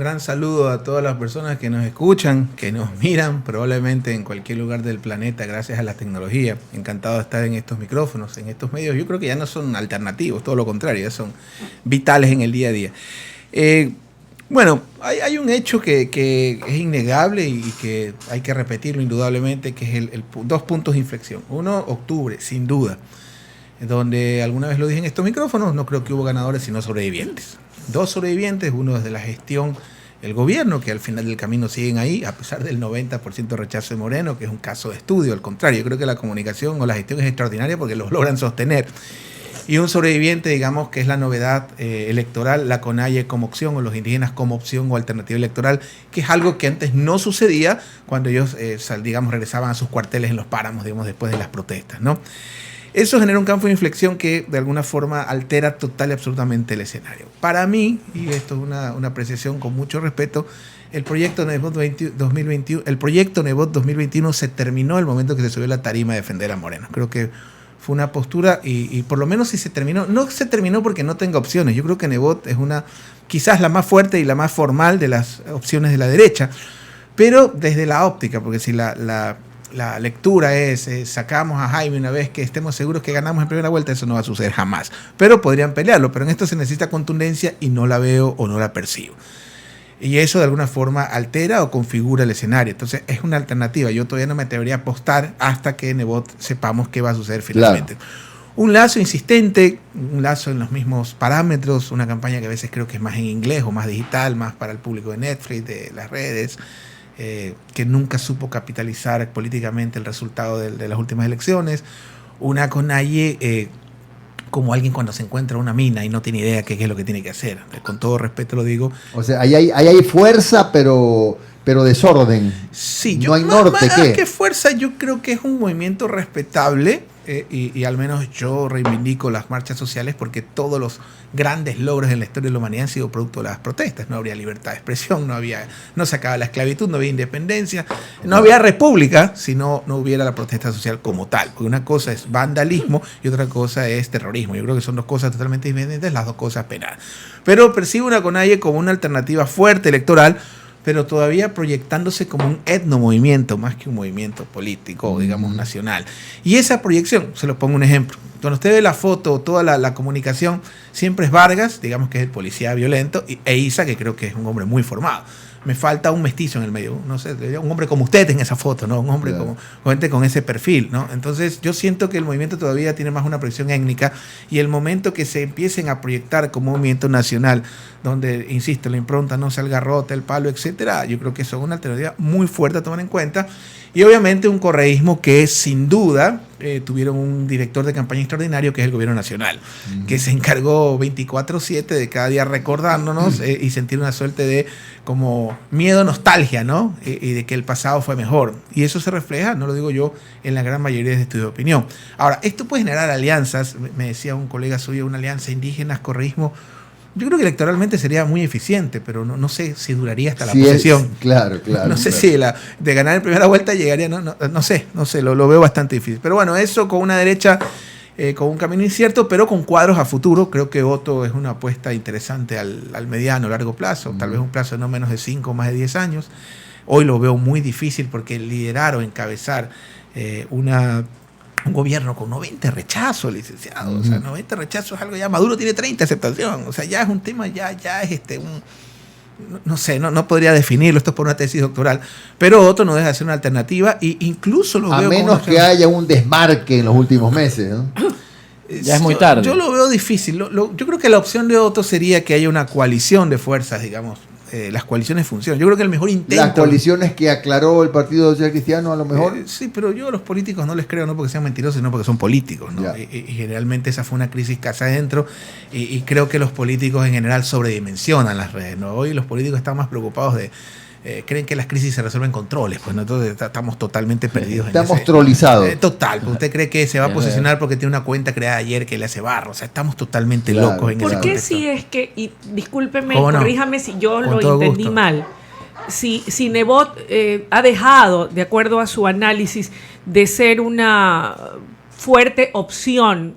gran saludo a todas las personas que nos escuchan, que nos miran, probablemente en cualquier lugar del planeta, gracias a la tecnología. Encantado de estar en estos micrófonos, en estos medios. Yo creo que ya no son alternativos, todo lo contrario, ya son vitales en el día a día. Bueno, hay un hecho que es innegable y que hay que repetirlo indudablemente, que es dos puntos de inflexión. Uno, octubre, sin duda, donde alguna vez lo dije en estos micrófonos, no creo que hubo ganadores sino sobrevivientes. Dos sobrevivientes, uno desde la gestión, el gobierno, que al final del camino siguen ahí, a pesar del 90% de rechazo de Moreno, que es un caso de estudio. Al contrario, yo creo que la comunicación o la gestión es extraordinaria porque los logran sostener. Y un sobreviviente, digamos, que es la novedad electoral, la CONAIE como opción, o los indígenas como opción o alternativa electoral, que es algo que antes no sucedía cuando ellos, digamos, regresaban a sus cuarteles en los páramos, digamos, después de las protestas, ¿no? Eso genera un campo de inflexión que de alguna forma altera total y absolutamente el escenario. Para mí, y esto es una apreciación con mucho respeto, el proyecto Nebot 2021 se terminó el momento que se subió a la tarima a defender a Moreno. Creo que fue una postura y por lo menos si se terminó, no se terminó porque no tenga opciones. Yo creo que Nebot es quizás la más fuerte y la más formal de las opciones de la derecha, pero desde la óptica, porque si la lectura es sacamos a Jaime una vez que estemos seguros que ganamos en primera vuelta, eso no va a suceder jamás. Pero podrían pelearlo, pero en esto se necesita contundencia y no la veo o no la percibo. Y eso de alguna forma altera o configura el escenario. Entonces es una alternativa. Yo todavía no me atrevería a apostar hasta que Nebot sepamos qué va a suceder finalmente. Claro. Un lazo insistente, un lazo en los mismos parámetros, una campaña que a veces creo que es más en inglés o más digital, más para el público de Netflix, de las redes, que nunca supo capitalizar políticamente el resultado de las últimas elecciones. Una CONAIE como alguien cuando se encuentra una mina y no tiene idea qué es lo que tiene que hacer. Con todo respeto lo digo. O sea, ahí hay fuerza, pero desorden. Sí, no hay norte. ¿Qué fuerza? Yo creo que es un movimiento respetable y al menos yo reivindico las marchas sociales porque todos los grandes logros en la historia de la humanidad han sido producto de las protestas. No habría libertad de expresión, no se acaba la esclavitud, no había independencia, no había república si no hubiera la protesta social como tal. Porque una cosa es vandalismo y otra cosa es terrorismo. Yo creo que son dos cosas totalmente diferentes, las dos cosas penales. Pero percibo una CONAIE como una alternativa fuerte electoral, pero todavía proyectándose como un etnomovimiento más que un movimiento político, digamos, nacional. Y esa proyección, se lo pongo un ejemplo. Cuando usted ve la foto, toda la comunicación, siempre es Vargas, digamos que es el policía violento, e Isa, que creo que es un hombre muy formado. Me falta un mestizo en el medio, no sé, un hombre como usted en esa foto, ¿no? Un hombre como gente con ese perfil, ¿no? Entonces yo siento que el movimiento todavía tiene más una proyección étnica y el momento que se empiecen a proyectar como un movimiento nacional, donde, insisto, la impronta no sea el garrote, el palo, etcétera, yo creo que eso es una alternativa muy fuerte a tomar en cuenta. Y obviamente un correísmo que sin duda tuvieron un director de campaña extraordinario que es el gobierno nacional, que se encargó 24/7 de cada día recordándonos y sentir una suerte de como miedo, nostalgia, ¿no? Y de que el pasado fue mejor. Y eso se refleja, no lo digo yo, en la gran mayoría de estudios de opinión. Ahora, esto puede generar alianzas, me decía un colega suyo, una alianza indígenas, correísmo. Yo creo que electoralmente sería muy eficiente, pero no sé si duraría hasta la posesión. Claro. No sé si de ganar en primera vuelta llegaría, no sé, lo veo bastante difícil. Pero bueno, eso con una derecha con un camino incierto, pero con cuadros a futuro. Creo que Otto es una apuesta interesante al mediano, largo plazo, tal vez un plazo de no menos de 5 o más de 10 años. Hoy lo veo muy difícil porque liderar o encabezar un gobierno con 90 rechazos, licenciado. O sea, 90 rechazos es algo ya. Maduro tiene 30 aceptación. O sea, ya es un tema, ya es no sé, no podría definirlo, esto es por una tesis doctoral. Pero otro no deja de ser una alternativa e incluso lo veo. A menos que haya un desmarque en los últimos meses, ¿no? Ya es muy tarde. Yo lo veo difícil. Yo creo que la opción de Otto sería que haya una coalición de fuerzas, digamos. Las coaliciones funcionan. Yo creo que el mejor intento... Las coaliciones que aclaró el Partido Social Cristiano, a lo mejor... sí, pero yo a los políticos no les creo, no porque sean mentirosos, sino porque son políticos, ¿no? Y generalmente esa fue una crisis que hace adentro y creo que los políticos en general sobredimensionan las redes, ¿no? Hoy los políticos están más preocupados creen que las crisis se resuelven con troles, pues nosotros estamos totalmente perdidos. Estamos trolizados. Total, pues usted cree que se va a posicionar porque tiene una cuenta creada ayer que le hace barro, o sea, estamos totalmente locos en ese ¿Por qué contexto? Si es que, y discúlpeme, no? corríjame si yo Con lo todo entendí gusto. mal, si Nebot ha dejado, de acuerdo a su análisis, de ser una fuerte opción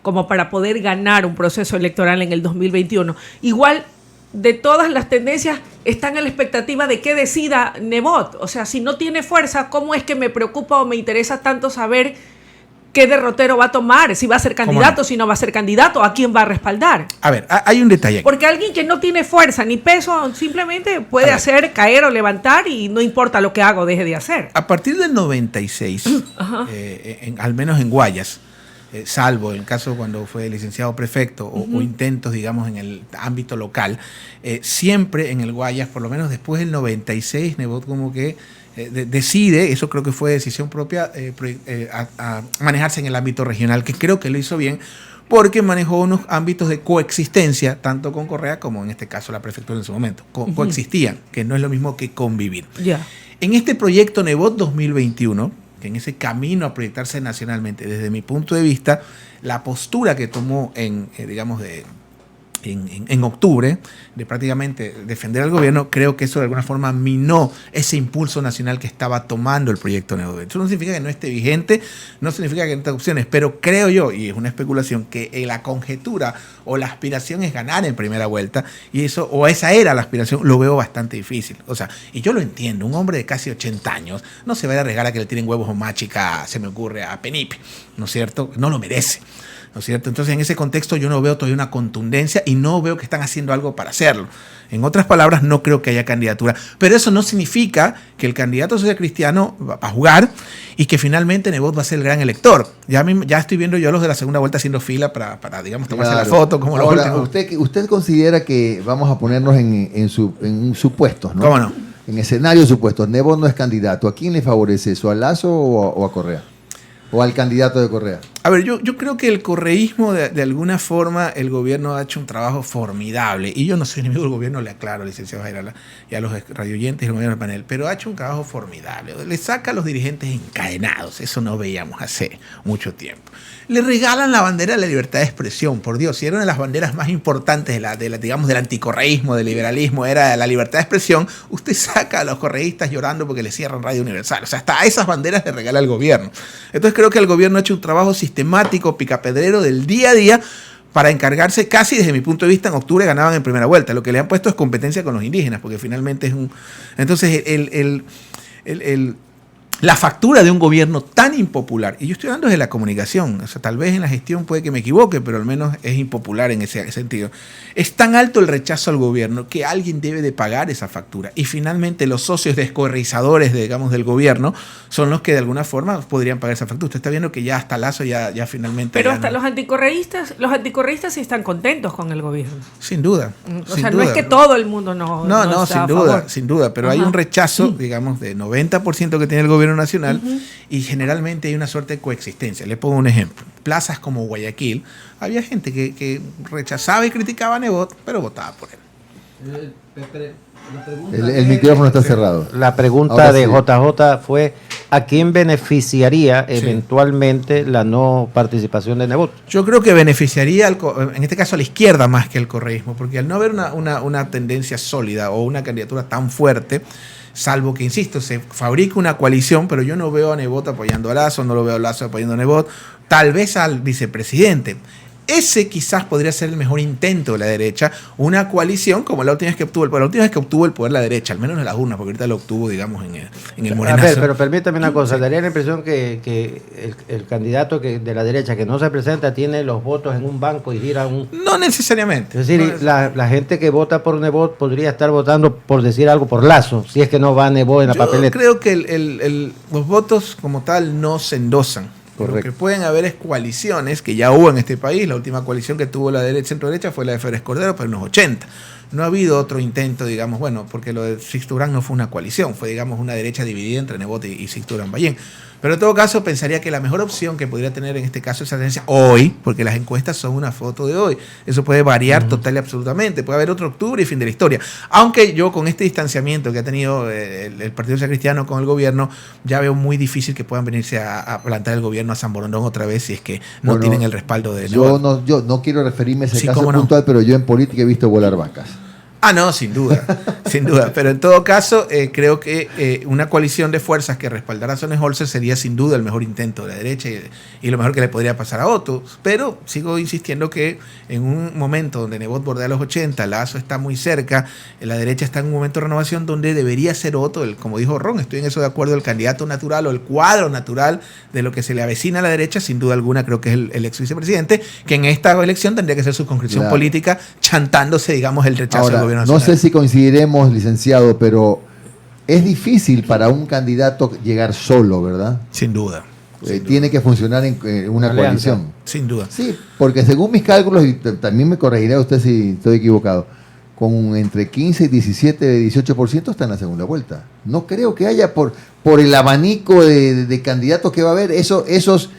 como para poder ganar un proceso electoral en el 2021, igual de todas las tendencias están en la expectativa de qué decida Nebot. O sea, si no tiene fuerza, ¿cómo es que me preocupa o me interesa tanto saber qué derrotero va a tomar? Si va a ser candidato, si no va a ser candidato, ¿a quién va a respaldar? A ver, hay un detalle aquí. Porque alguien que no tiene fuerza ni peso simplemente puede hacer caer o levantar y no importa lo que haga o deje de hacer. A partir del 96, al menos en Guayas, salvo el caso cuando fue licenciado prefecto o intentos, digamos, en el ámbito local, siempre en el Guayas, por lo menos después del 96, Nebot como que decide, eso creo que fue decisión propia, a manejarse en el ámbito regional, que creo que lo hizo bien, porque manejó unos ámbitos de coexistencia, tanto con Correa como en este caso la prefectura en su momento. Coexistían, que no es lo mismo que convivir. Yeah. En este proyecto Nebot 2021, que en ese camino a proyectarse nacionalmente, desde mi punto de vista, la postura que tomó en octubre, de prácticamente defender al gobierno, creo que eso de alguna forma minó ese impulso nacional que estaba tomando el proyecto Nebot. Eso no significa que no esté vigente, no significa que no tenga opciones, pero creo yo, y es una especulación, que la conjetura o la aspiración es ganar en primera vuelta, y eso, o esa era la aspiración, lo veo bastante difícil. O sea, y yo lo entiendo, un hombre de casi 80 años no se va a regalar a que le tiren huevos o machica, se me ocurre, a Penipe, ¿no es cierto? No lo merece, ¿no es cierto? Entonces, en ese contexto yo no veo todavía una contundencia y no veo que están haciendo algo para hacerlo. En otras palabras, no creo que haya candidatura. Pero eso no significa que el candidato social cristiano va a jugar y que finalmente Nebot va a ser el gran elector. Ya estoy viendo yo a los de la segunda vuelta haciendo fila para digamos, tomarse la foto. Como ahora, usted considera que vamos a ponernos en supuestos, ¿no? ¿Cómo no? En escenarios supuestos. Nebot no es candidato. ¿A quién le favorece eso? ¿A Lazo o a Correa? ¿O al candidato de Correa? A ver, yo creo que el correísmo, de alguna forma, el gobierno ha hecho un trabajo formidable. Y yo no soy enemigo del gobierno, le aclaro, licenciado Jairala, y a los radioyentes y al gobierno del panel, pero ha hecho un trabajo formidable. Le saca a los dirigentes encadenados, eso no veíamos hace mucho tiempo. Le regalan la bandera de la libertad de expresión, por Dios, si era una de las banderas más importantes digamos, del anticorreísmo, del liberalismo, era la libertad de expresión, usted saca a los correístas llorando porque le cierran Radio Universal. O sea, hasta esas banderas le regala el gobierno. Entonces creo que el gobierno ha hecho un trabajo sistemático, picapedrero del día a día, para encargarse casi desde mi punto de vista. En octubre ganaban en primera vuelta. Lo que le han puesto es competencia con los indígenas, porque finalmente es un... Entonces, la factura de un gobierno tan impopular, y yo estoy hablando de la comunicación, o sea, tal vez en la gestión puede que me equivoque, pero al menos es impopular en ese sentido. Es tan alto el rechazo al gobierno que alguien debe de pagar esa factura. Y finalmente los socios descorreizadores, digamos, del gobierno son los que de alguna forma podrían pagar esa factura. Usted está viendo que ya hasta Lazo ya finalmente... Pero hasta los anticorreístas sí están contentos con el gobierno. Sin duda. O sea, no es que todo el mundo no está sin duda, pero hay un rechazo, digamos, de 90% que tiene el gobierno nacional, y generalmente hay una suerte de coexistencia. Le pongo un ejemplo. Plazas como Guayaquil, había gente que rechazaba y criticaba a Nebot, pero votaba por él. El micrófono está cerrado. La pregunta ahora de sí. JJ fue: ¿a quién beneficiaría eventualmente la no participación de Nebot? Yo creo que beneficiaría, en este caso, a la izquierda más que al correísmo, porque al no haber una tendencia sólida o una candidatura tan fuerte, salvo que, insisto, se fabrica una coalición, pero yo no veo a Nebot apoyando a Lazo, no lo veo a Lazo apoyando a Nebot, tal vez al vicepresidente. Ese quizás podría ser el mejor intento de la derecha, una coalición como la última vez que obtuvo el poder. La última vez que obtuvo el poder la derecha, al menos en las urnas, porque ahorita lo obtuvo, digamos, en el morenazo. A ver, pero permítame una cosa, daría la impresión que el candidato de la derecha que no se presenta tiene los votos en un banco y gira un... No necesariamente. Es decir, la gente que vota por Nebot podría estar votando, por decir algo, por Lazo, si es que no va Nebot en la papeleta. Yo creo que los votos como tal no se endosan. Correcto. Lo que pueden haber es coaliciones, que ya hubo en este país. La última coalición que tuvo la centro-derecha fue la de Férez Cordero, pero en los 80. No ha habido otro intento, digamos, bueno, porque lo de Sixto Durán no fue una coalición, fue, digamos, una derecha dividida entre Nebot y Sixto Durán Ballén. Pero en todo caso, pensaría que la mejor opción que podría tener en este caso esa tendencia hoy, porque las encuestas son una foto de hoy, eso puede variar total y absolutamente, puede haber otro octubre y fin de la historia. Aunque yo, con este distanciamiento que ha tenido el Partido Social Cristiano con el gobierno, ya veo muy difícil que puedan venirse a plantar el gobierno a San Borondón otra vez, si es que no tienen el respaldo de Nebot. Yo no quiero referirme a ese caso puntual, pero yo en política he visto volar vacas. Ah, no, sin duda, sin duda. Pero en todo caso, creo que una coalición de fuerzas que respaldara a Sonnenholzer sería sin duda el mejor intento de la derecha y lo mejor que le podría pasar a Otto. Pero sigo insistiendo que en un momento donde Nebot bordea los 80, Lasso está muy cerca, la derecha está en un momento de renovación donde debería ser Otto, como dijo Ron, estoy en eso de acuerdo, el candidato natural o el cuadro natural de lo que se le avecina a la derecha, sin duda alguna creo que es el ex vicepresidente, que en esta elección tendría que ser su concreción política, chantándose, digamos, el rechazo al gobierno nacional. No sé si coincidiremos, licenciado, pero es difícil para un candidato llegar solo, ¿verdad? Sin duda. Tiene que funcionar en una coalición. Sin duda. Sí, porque según mis cálculos, y también me corregirá usted si estoy equivocado, con entre 15 y 17, 18% está en la segunda vuelta. No creo que haya, por el abanico de candidatos que va a haber, esos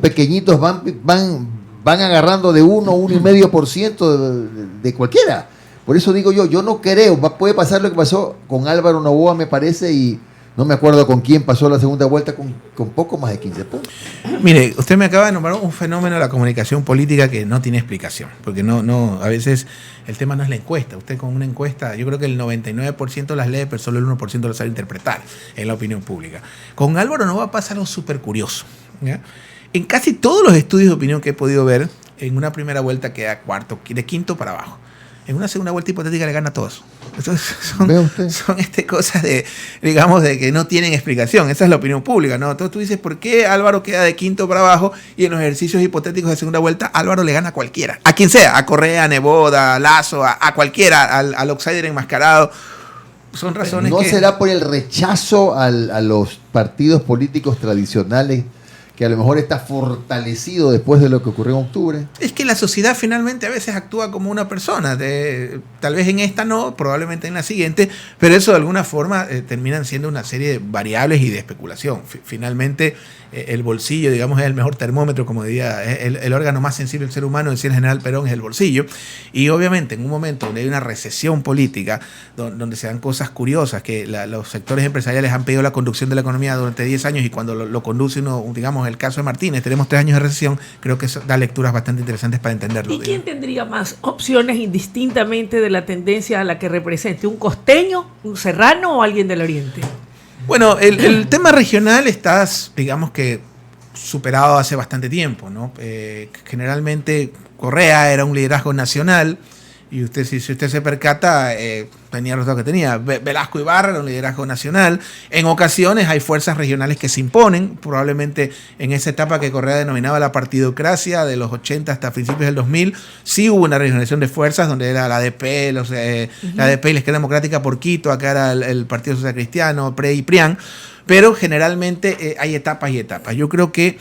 pequeñitos van agarrando de 1,5% de cualquiera. Por eso digo yo no creo, puede pasar lo que pasó con Álvaro Noboa, me parece, y no me acuerdo con quién pasó la segunda vuelta con poco más de 15 puntos. Mire, usted me acaba de nombrar un fenómeno de la comunicación política que no tiene explicación, porque a veces el tema no es la encuesta. Usted con una encuesta, yo creo que el 99% las lee, pero solo el 1% lo sabe interpretar en la opinión pública. Con Álvaro Noboa pasa algo súper curioso, ¿ya? En casi todos los estudios de opinión que he podido ver, en una primera vuelta queda cuarto, de quinto para abajo. En una segunda vuelta hipotética le gana a todos. Entonces son cosas de que no tienen explicación. Esa es la opinión pública, ¿no? Entonces tú dices, ¿por qué Álvaro queda de quinto para abajo y en los ejercicios hipotéticos de segunda vuelta Álvaro le gana a cualquiera? A quien sea, a Correa, a Nebot, a Lasso, a cualquiera, al outsider enmascarado. Son razones ¿No será por el rechazo a los partidos políticos tradicionales, que a lo mejor está fortalecido después de lo que ocurrió en octubre? Es que la sociedad finalmente a veces actúa como una persona. Tal vez en esta no, probablemente en la siguiente, pero eso de alguna forma terminan siendo una serie de variables y de especulación. Finalmente el bolsillo, digamos, es el mejor termómetro, como diría, el órgano más sensible del ser humano, decía el general Perón, es el bolsillo. Y obviamente en un momento donde hay una recesión política, donde se dan cosas curiosas, que los sectores empresariales han pedido la conducción de la economía durante 10 años y cuando lo conduce uno, digamos, el caso de Martínez, tenemos 3 años de recesión, creo que eso da lecturas bastante interesantes para entenderlo. ¿Y quién tendría más opciones indistintamente de la tendencia a la que represente? ¿Un costeño, un serrano o alguien del oriente? Bueno, el tema regional está, digamos que, superado hace bastante tiempo, ¿no? Generalmente Correa era un liderazgo nacional y si usted se percata, tenía los dos que tenía. Velasco Ibarra era un liderazgo nacional. En ocasiones hay fuerzas regionales que se imponen, probablemente en esa etapa que Correa denominaba la partidocracia, de los 80 hasta principios del 2000, sí hubo una regionalización de fuerzas, donde era la ADP, la ADP y la Izquierda Democrática por Quito, acá era el Partido Social Cristiano, PRE y PRIAN, pero generalmente hay etapas y etapas. Yo creo que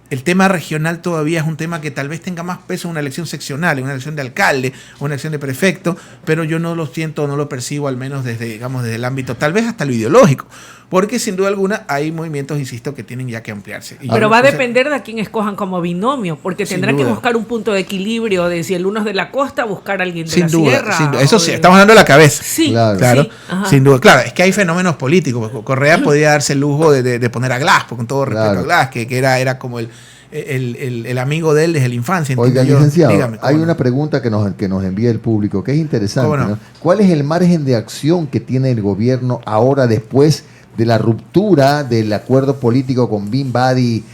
el tema regional todavía es un tema que tal vez tenga más peso en una elección seccional, en una elección de alcalde, o una elección de prefecto, pero yo no lo siento, no lo percibo, al menos desde el ámbito, tal vez hasta lo ideológico, porque sin duda alguna hay movimientos, insisto, que tienen ya que ampliarse. Pero va a depender de a quién escojan como binomio, porque tendrán que buscar un punto de equilibrio, de si el uno es de la costa, buscar a alguien de la sierra. Sin duda, eso sí, estamos hablando de la cabeza. Sí, claro, sí, sin duda. Claro, es que hay fenómenos políticos. Correa podría darse el lujo de poner a Glass, con todo respeto a Glass, que era como el amigo de él desde la infancia. Oiga, licenciado, dígame, hay una pregunta que nos envía el público que es interesante, ¿no? ¿Cuál es el margen de acción que tiene el gobierno ahora después de la ruptura del acuerdo político con Bin Badi,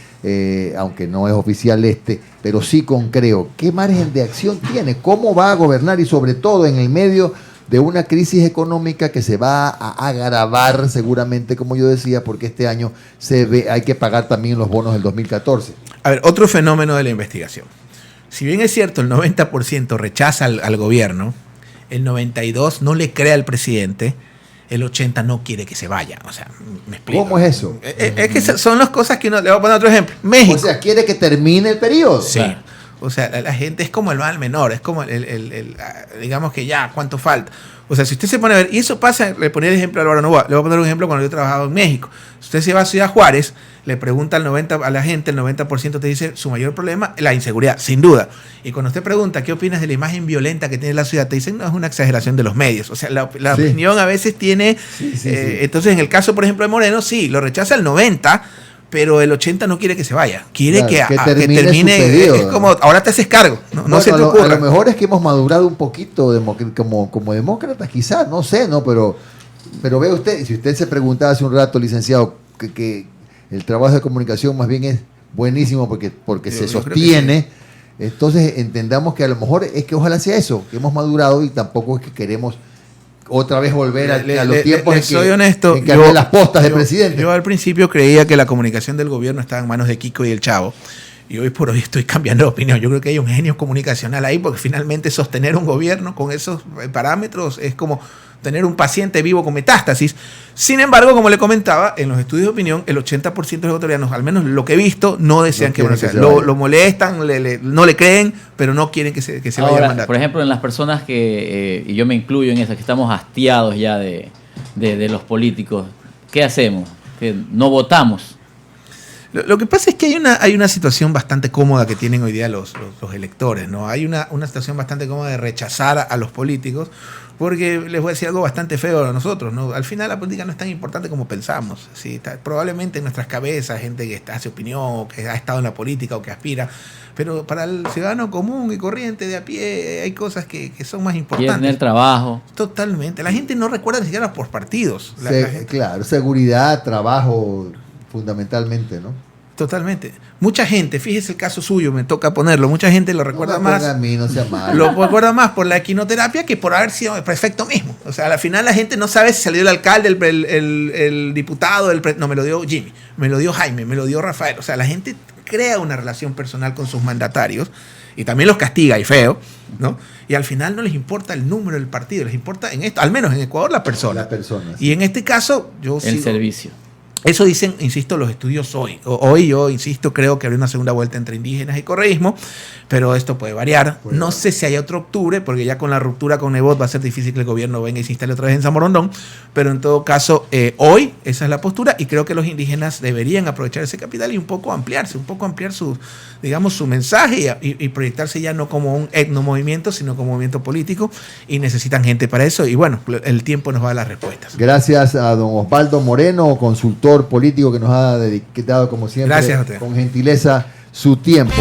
aunque no es oficial pero sí con Creo? ¿Qué margen de acción tiene? ¿Cómo va a gobernar? Y sobre todo en el medio de una crisis económica que se va a agravar seguramente, como yo decía, porque este año hay que pagar también los bonos del 2014. A ver, otro fenómeno de la investigación. Si bien es cierto, el 90% rechaza al gobierno, el 92% no le cree al presidente, el 80% no quiere que se vaya. O sea, me explico. ¿Cómo es eso? Es que son las cosas que uno... Le voy a poner otro ejemplo. México. O sea, quiere que termine el periodo. Sí. O sea, la gente es como el mal menor, es como digamos que ya, ¿cuánto falta? O sea, si usted se pone a ver, y eso pasa, le ponía el ejemplo a Álvaro Noboa, le voy a poner un ejemplo cuando yo trabajaba en México. Si usted se va a Ciudad Juárez, le pregunta a la gente, el 90% te dice su mayor problema, la inseguridad, sin duda. Y cuando usted pregunta qué opinas de la imagen violenta que tiene la ciudad, te dicen, no, es una exageración de los medios. O sea, la opinión a veces tiene... Entonces, en el caso, por ejemplo, de Moreno, sí, lo rechaza el 90%, pero el 80% no quiere que se vaya. Quiere claro, que termine termine. su periodo, es como, ahora te haces cargo. No, bueno, se te ocurra. A lo mejor es que hemos madurado un poquito como demócratas, quizás, no sé, ¿no? Pero ve usted, si usted se preguntaba hace un rato, licenciado, que el trabajo de comunicación más bien es buenísimo porque se sostiene. Entonces entendamos que a lo mejor es que ojalá sea eso, que hemos madurado y tampoco es que queremos otra vez volver a los tiempos soy honesto, en que había las postas de presidente. Yo al principio creía que la comunicación del gobierno estaba en manos de Kiko y el Chavo. Y hoy por hoy estoy cambiando de opinión. Yo creo que hay un genio comunicacional ahí, porque finalmente sostener un gobierno con esos parámetros es como tener un paciente vivo con metástasis. Sin embargo, como le comentaba, en los estudios de opinión, el 80% de los ecuatorianos, al menos lo que he visto, no desean lo molestan, no le creen, pero no quieren que se vaya a mandar. Por ejemplo, en las personas que, y yo me incluyo en esas, que estamos hastiados ya de los políticos, ¿qué hacemos? Que no votamos. Lo que pasa es que hay una situación bastante cómoda que tienen hoy día los electores, ¿no? Hay una situación bastante cómoda de rechazar a los políticos, porque les voy a decir algo bastante feo a nosotros, ¿no? Al final la política no es tan importante como pensamos. ¿Sí? Probablemente en nuestras cabezas, gente que hace opinión, o que ha estado en la política o que aspira, pero para el ciudadano común y corriente de a pie hay cosas que son más importantes. Tener trabajo. Totalmente. La gente no recuerda ni siquiera por partidos. La gente... Claro, seguridad, trabajo, fundamentalmente, ¿no? Totalmente. Mucha gente, fíjese el caso suyo, me toca ponerlo, mucha gente lo recuerda más. A mí, no sea malo. Lo recuerda más por la equinoterapia que por haber sido el prefecto mismo. O sea, al final la gente no sabe si salió el alcalde, el diputado, no, me lo dio Jimmy, me lo dio Jaime, me lo dio Rafael. O sea, la gente crea una relación personal con sus mandatarios y también los castiga y feo, ¿no? Y al final no les importa el número del partido, les importa en esto, al menos en Ecuador, la persona. Las personas. Y en este caso, servicio. Eso dicen, insisto, los estudios hoy. Hoy yo, insisto, creo que habría una segunda vuelta entre indígenas y correísmo, pero esto puede variar. No sé si hay otro octubre, porque ya con la ruptura con Nebot va a ser difícil que el gobierno venga y se instale otra vez en San Borondón, pero en todo caso, hoy esa es la postura y creo que los indígenas deberían aprovechar ese capital y un poco ampliar su mensaje y proyectarse ya no como un etnomovimiento, sino como movimiento político, y necesitan gente para eso y bueno, el tiempo nos va a dar las respuestas. Gracias a don Osvaldo Moreno, consultor político que nos ha dedicado como siempre con gentileza su tiempo.